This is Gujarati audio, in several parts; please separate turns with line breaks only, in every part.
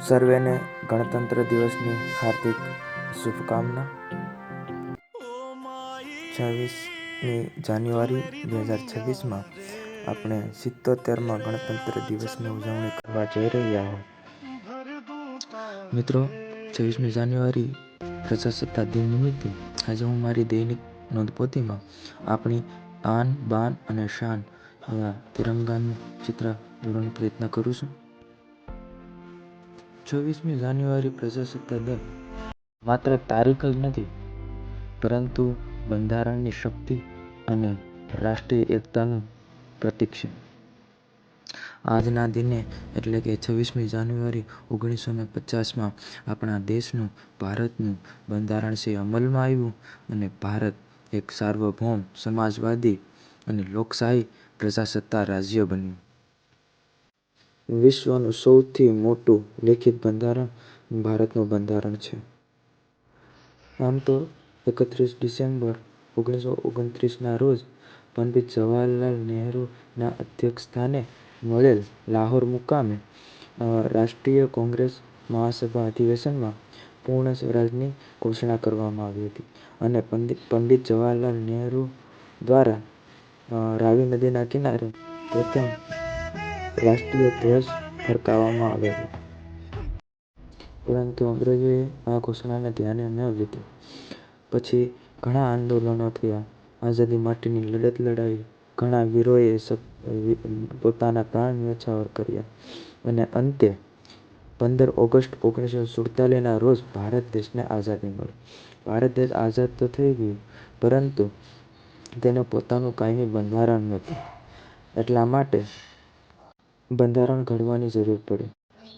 સર્વેને ગણતંત્ર દિવસની હાર્દિક શુભકામના। 26મી જાન્યુઆરી 2026માં આપણે 77માં ગણતંત્ર દિવસની ઉજવણી કરવા જઈ રહ્યા મિત્રો, 26મી જાન્યુઆરી પ્રજાસત્તાક દિન નિમિત્તે આજે હું મારી દૈનિક નોંધપોથીમાં આપણી આન બાન અને શાન એવા તિરંગાનું ચિત્ર દોરવાનો પ્રયત્ન કરું છું। 26મી જાન્યુઆરી પ્રજાસત્તાક દિન માત્ર તારીખ જ નથી, પરંતુ બંધારણની શક્તિ અને રાષ્ટ્રીય એકતાનું પ્રતીક છે। આજના દિને એટલે કે 26મી જાન્યુઆરી 1950માં આપણા દેશનું ભારતનું બંધારણ અમલમાં આવ્યું અને ભારત એક સાર્વભૌમ સમાજવાદી અને લોકશાહી પ્રજાસત્તાક રાજ્ય બન્યું। વિશ્વનું સૌથી મોટું લિખિત બંધારણ ભારતનું બંધારણ છે। આમ તો 31 ડિસેમ્બર 1929ના રોજ પંડિત જવાહરલાલ નહેરુના અધ્યક્ષસ્થાને મળેલ લાહોર મુકામે રાષ્ટ્રીય કોંગ્રેસ મહાસભા અધિવેશનમાં પૂર્ણ સ્વરાજની ઘોષણા કરવામાં આવી હતી અને પંડિત જવાહરલાલ નહેરુ દ્વારા રાવી નદીના કિનારે પ્રથમ રાષ્ટ્રીય ધ્વજ ફરકાવવામાં આવેલો। પરંતુ અંગ્રેજોએ આ ઘોષણાને ધ્યાને ન લીધી। પછી ઘણા આંદોલનો થયા, આઝાદી માટેની લડત લડાઈ, ઘણા વીરોએ પોતાના પ્રાણ ન્યોછાવર કર્યા અને અંતે 15 ઓગસ્ટ 1947ના રોજ ભારત દેશને આઝાદી મળી। ભારત દેશ આઝાદ તો થઈ ગયું, પરંતુ તેને પોતાનું કાયમી બંધારણ નહોતું, એટલા માટે બંધારણ ઘડવાની જરૂર પડી।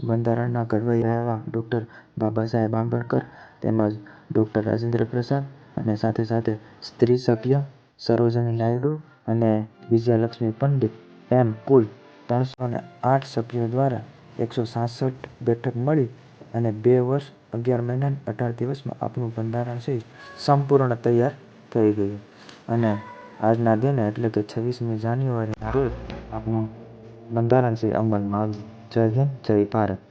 બંધારણના ઘડવૈયા એવા ડૉ. બાબા સાહેબ આંબેડકર તેમજ ડૉ. રાજેન્દ્ર પ્રસાદ અને સાથે સાથે સ્ત્રી સભ્ય સરોજિની નાયડુ અને વિજયાલક્ષ્મી પંડિત એમ કુલ 308 સભ્યો દ્વારા 166 બેઠક મળી અને 2 વર્ષ 11 મહિના અને 18 દિવસમાં આપણું બંધારણ સંપૂર્ણ તૈયાર થઈ ગયું અને આજના દિને એટલે કે 26મી જાન્યુઆરીના રોજ આપણું બંધારણ અમલમાં આવ્યું। જય હિન્દ, જય ભારત।